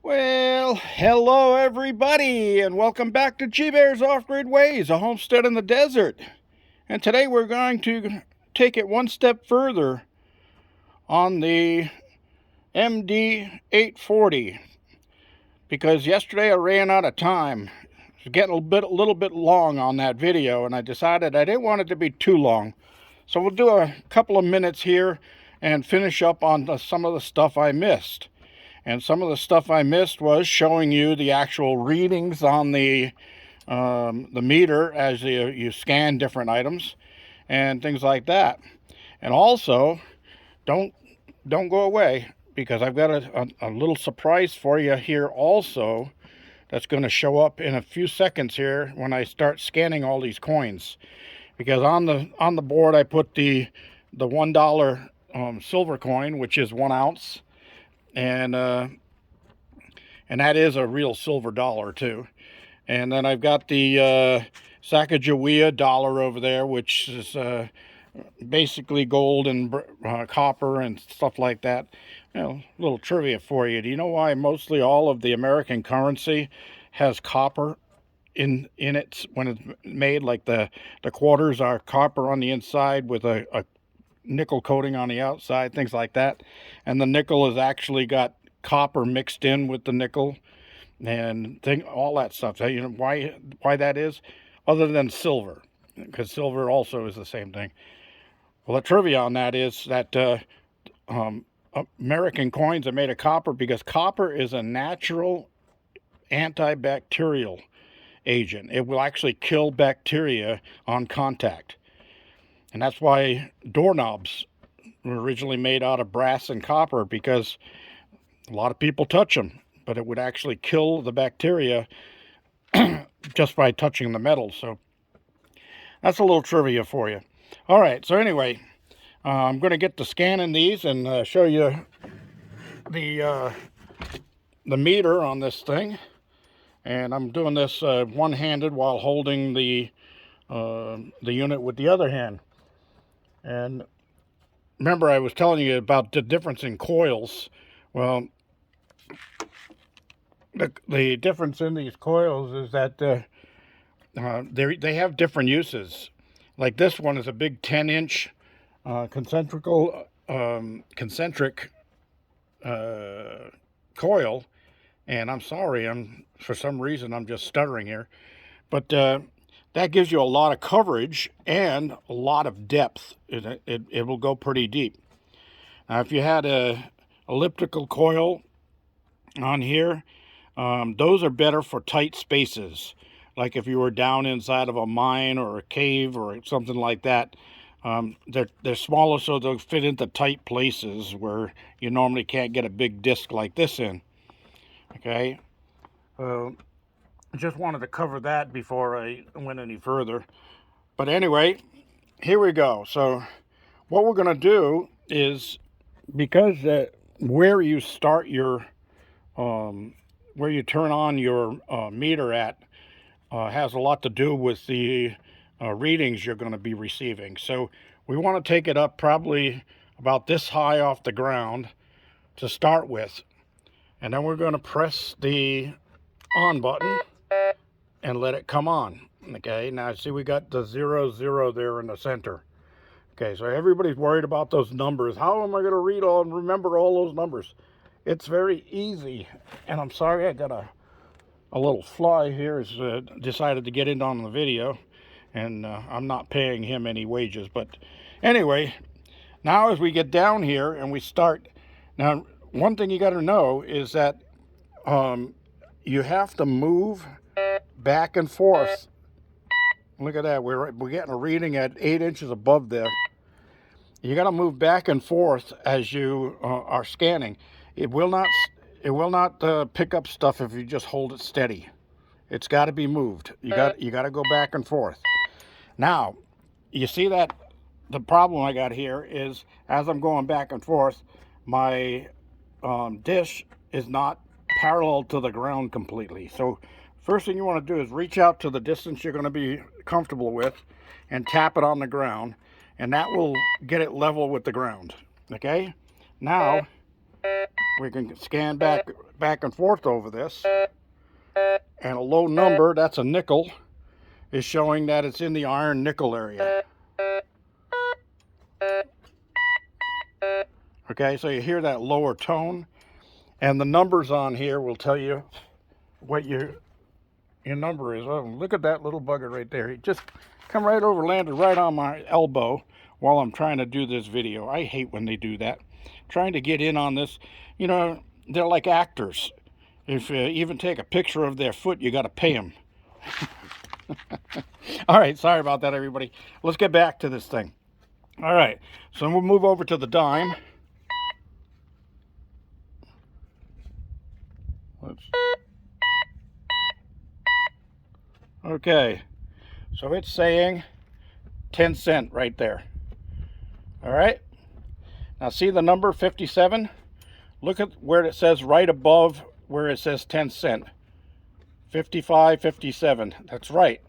Well, hello everybody, and welcome back to G-Bear's Off-Grid Ways, a homestead in the desert. And today we're going to take it one step further on the MD840, because yesterday I ran out of time. It was getting a little bit long on that video, and I decided I didn't want it to be too long. So we'll do a couple of minutes here and finish up on some of the stuff I missed. And some of the stuff I missed was showing you the actual readings on the meter as you scan different items and things like that. And also, don't go away, because I've got a little surprise for you here also that's going to show up in a few seconds here when I start scanning all these coins. Because on the board I put the $1 silver coin, which is 1 ounce. And that is a real silver dollar too. And then I've got the Sacagawea dollar over there, which is basically gold and copper and stuff like that. You know, a little trivia for you. Do you know why mostly all of the American currency has copper in it when it's made? Like the quarters are copper on the inside with a nickel coating on the outside, things like that. And the nickel has actually got copper mixed in with the nickel and all that stuff. So, you know why that is, other than silver, because silver also is the same thing. Well, the trivia on that is that American coins are made of copper because copper is a natural antibacterial agent. It will actually kill bacteria on contact. And that's why doorknobs were originally made out of brass and copper, because a lot of people touch them, but it would actually kill the bacteria just by touching the metal. So that's a little trivia for you. All right, so anyway, I'm going to get to scanning these and show you the meter on this thing. And I'm doing this one-handed while holding the unit with the other hand. And remember, I was telling you about the difference in coils. Well, the difference in these coils is that they have different uses. Like this one is a big 10-inch concentric coil. And I'm sorry, for some reason I'm just stuttering here. But that gives you a lot of coverage and a lot of depth. It will go pretty deep. Now, if you had a elliptical coil on here, those are better for tight spaces. Like if you were down inside of a mine or a cave or something like that. They're smaller, so they'll fit into tight places where you normally can't get a big disc like this in. Okay. Just wanted to cover that before I went any further. But anyway, here we go. So what we're going to do is, because where you start your where you turn on your meter at has a lot to do with the readings you're going to be receiving. So we want to take it up probably about this high off the ground to start with. And then we're going to press the on button and let it come on. Okay, now see we got the 00 there in the center. Okay, so everybody's worried about those numbers. How am I going to read all and remember all those numbers? It's very easy. And I'm sorry, I got a little fly here has decided to get in on the video, and I'm not paying him any wages. But anyway, now as we get down here and we start, now one thing you got to know is that you have to move back and forth. Look at that, we're getting a reading at 8 inches above there. You got to move back and forth as you are scanning. It will not pick up stuff if you just hold it steady. It's got to be moved. You got to go back and forth. Now, you see that the problem I got here is, as I'm going back and forth, my dish is not parallel to the ground completely. So first thing you want to do is reach out to the distance you're going to be comfortable with and tap it on the ground, and that will get it level with the ground. Okay? Now, we can scan back and forth over this. And a low number, that's a nickel, is showing that it's in the iron nickel area. Okay, so you hear that lower tone, and the numbers on here will tell you what your number is. Oh, look at that little bugger right there. He just come right over, landed right on my elbow while I'm trying to do this video. I hate when they do that. Trying to get in on this, you know, they're like actors. If you even take a picture of their foot, you got to pay them. All right, sorry about that, everybody. Let's get back to this thing. All right, so we'll move over to the dime. Okay, so it's saying 10 cent right there. All right, now see the number 57? Look at where it says right above where it says 10 cent. 55, 57, that's right.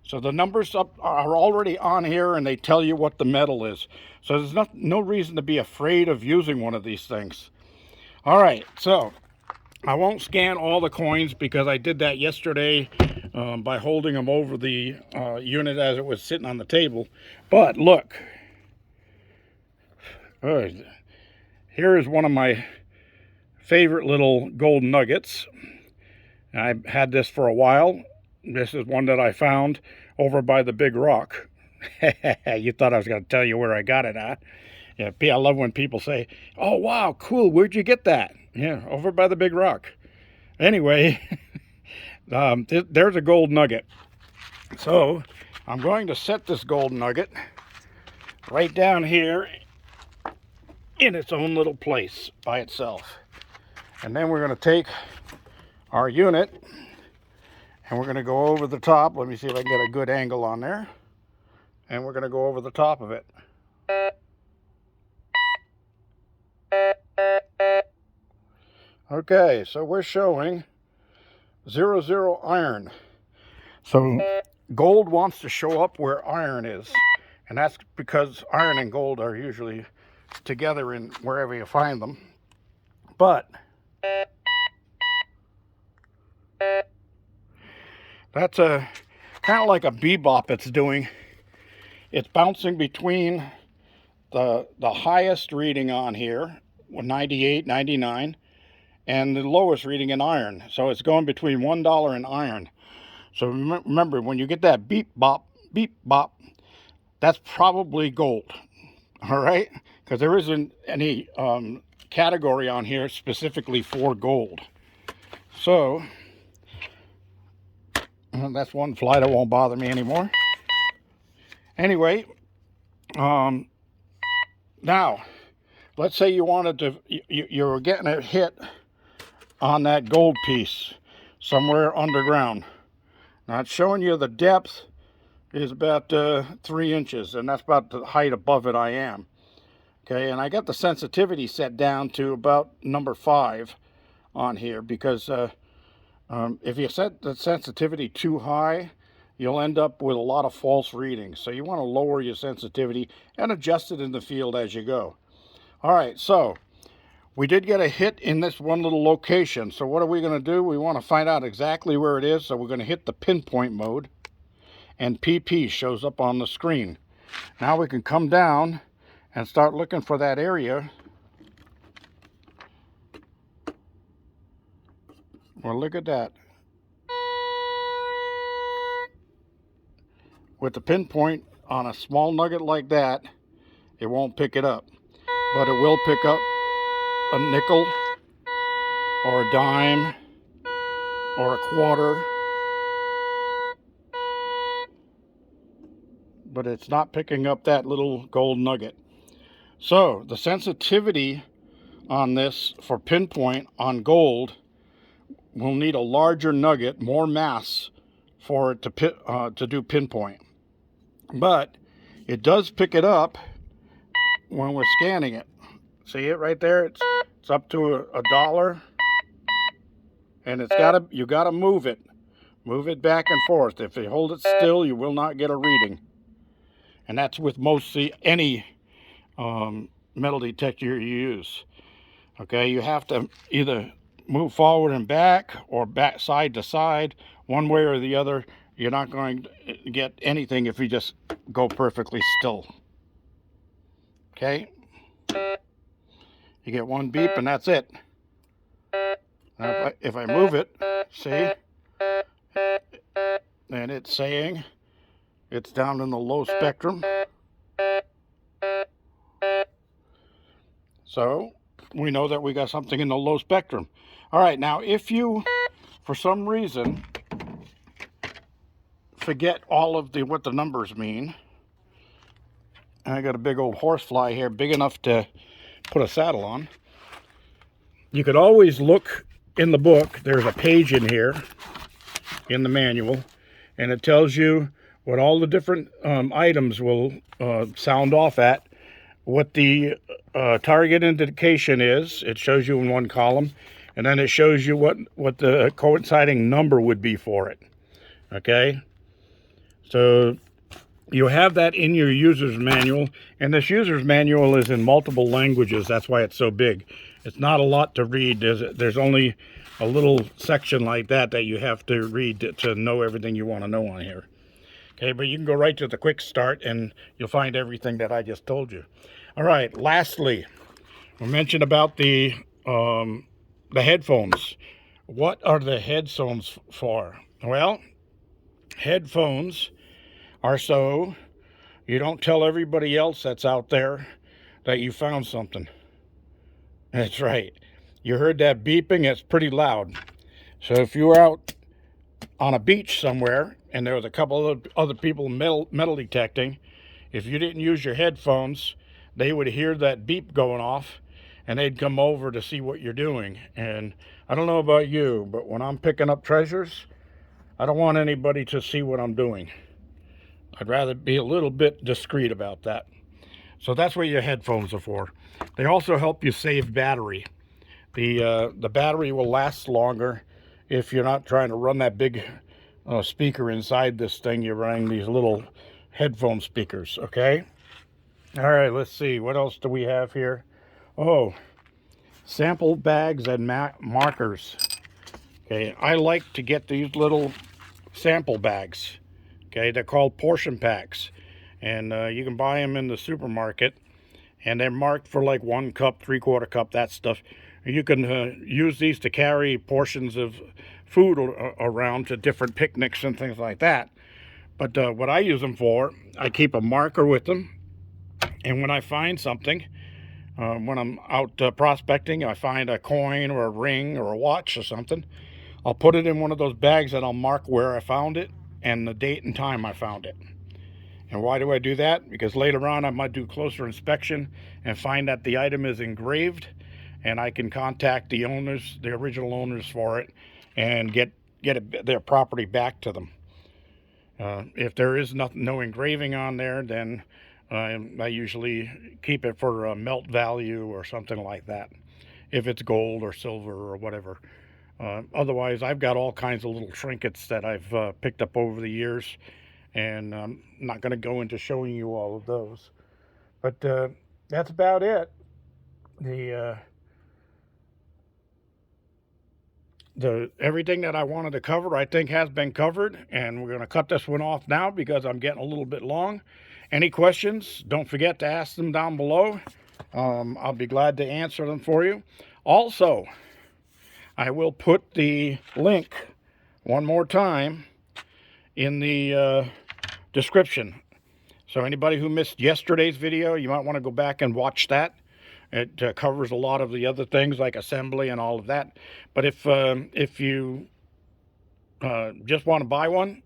So the numbers up are already on here, and they tell you what the metal is. So there's no reason to be afraid of using one of these things. All right, so I won't scan all the coins because I did that yesterday by holding them over the unit as it was sitting on the table. But look, here is one of my favorite little gold nuggets. I've had this for a while. This is one that I found over by the big rock. You thought I was going to tell you where I got it at. Yeah, I love when people say, oh, wow, cool, where'd you get that? Yeah, over by the big rock. Anyway, there's a gold nugget. So I'm going to set this gold nugget right down here in its own little place by itself. And then we're going to take our unit and we're going to go over the top. Let me see if I can get a good angle on there. And we're going to go over the top of it. Okay, so we're showing 00 iron. So gold wants to show up where iron is. And that's because iron and gold are usually together in wherever you find them. But that's a kind of like a bebop it's doing. It's bouncing between the highest reading on here, 98, 99, and the lowest reading in iron. So it's going between $1 and iron. So remember, when you get that beep bop, that's probably gold. All right? Because there isn't any category on here specifically for gold. So that's one fly that won't bother me anymore. Anyway, now let's say you wanted to, you were getting a hit on that gold piece somewhere underground. Now it's showing you the depth is about 3 inches, and that's about the height above it I am. Okay, and I got the sensitivity set down to about number 5 on here because if you set the sensitivity too high, you'll end up with a lot of false readings. So you want to lower your sensitivity and adjust it in the field as you go. All right, so we did get a hit in this one little location. So what are we going to do? We want to find out exactly where it is. So we're going to hit the pinpoint mode, and PP shows up on the screen. Now we can come down and start looking for that area. Well, look at that. With the pinpoint on a small nugget like that, it won't pick it up. But it will pick up a nickel or a dime or a quarter. But it's not picking up that little gold nugget. So the sensitivity on this for pinpoint on gold will need a larger nugget, more mass for it to do pinpoint. But it does pick it up when we're scanning it. See it right there? It's up to $1, and you gotta move it. Move it back and forth. If you hold it still, you will not get a reading. And that's with mostly any metal detector you use. Okay, you have to either move forward and back or back side to side, one way or the other. You're not going to get anything if you just go perfectly still. Okay, you get one beep and that's it. Now if I move it, see, and it's saying it's down in the low spectrum. So we know that we got something in the low spectrum. All right, now if you, for some reason, forget all of what the numbers mean, and I got a big old horsefly here, big enough to put a saddle on. You could always look in the book. There's a page in here, in the manual, and it tells you what all the different items will sound off at, what the target indication is. It shows you in one column, and then it shows you what the coinciding number would be for it. Okay, so you have that in your user's manual, and this user's manual is in multiple languages. That's why it's so big. It's not a lot to read. There's only a little section like that you have to read to know everything you want to know on here. Okay, but you can go right to the quick start and you'll find everything that I just told you. All right, lastly, we mentioned about the headphones. What are the headphones for? Well, headphones are so you don't tell everybody else that's out there that you found something. That's right. You heard that beeping? It's pretty loud. So if you were out on a beach somewhere and there was a couple of other people metal detecting, if you didn't use your headphones, they would hear that beep going off and they'd come over to see what you're doing. And I don't know about you, but when I'm picking up treasures, I don't want anybody to see what I'm doing. I'd rather be a little bit discreet about that. So that's what your headphones are for. They also help you save battery. The battery will last longer if you're not trying to run that big speaker inside this thing. You're running these little headphone speakers, okay? All right, let's see. What else do we have here? Oh, sample bags and markers. Okay, I like to get these little sample bags. Okay, they're called portion packs. And you can buy them in the supermarket. And they're marked for like 1 cup, 3/4 cup, that stuff. You can use these to carry portions of food around to different picnics and things like that. But what I use them for, I keep a marker with them. And when I find something, when I'm out prospecting, I find a coin or a ring or a watch or something, I'll put it in one of those bags and I'll mark where I found it and the date and time I found it. And why do I do that? Because later on I might do closer inspection and find that the item is engraved, and I can contact the owners, the original owners for it, and get their property back to them. If there is no engraving on there, then I usually keep it for a melt value or something like that, if it's gold or silver or whatever. Otherwise, I've got all kinds of little trinkets that I've picked up over the years, and I'm not going to go into showing you all of those. But that's about it. The everything that I wanted to cover, I think, has been covered, and we're going to cut this one off now because I'm getting a little bit long. Any questions, don't forget to ask them down below. I'll be glad to answer them for you. Also, I will put the link one more time in the description. So anybody who missed yesterday's video, you might want to go back and watch that. It covers a lot of the other things like assembly and all of that. But if you just want to buy one,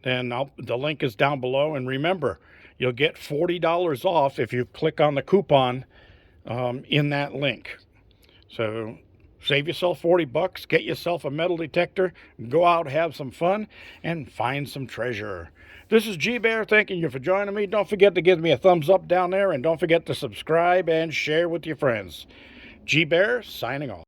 then the link is down below. And remember, you'll get $40 off if you click on the coupon in that link. So save yourself 40 bucks, get yourself a metal detector, go out, have some fun, and find some treasure. This is G-Bear thanking you for joining me. Don't forget to give me a thumbs up down there, and don't forget to subscribe and share with your friends. G-Bear signing off.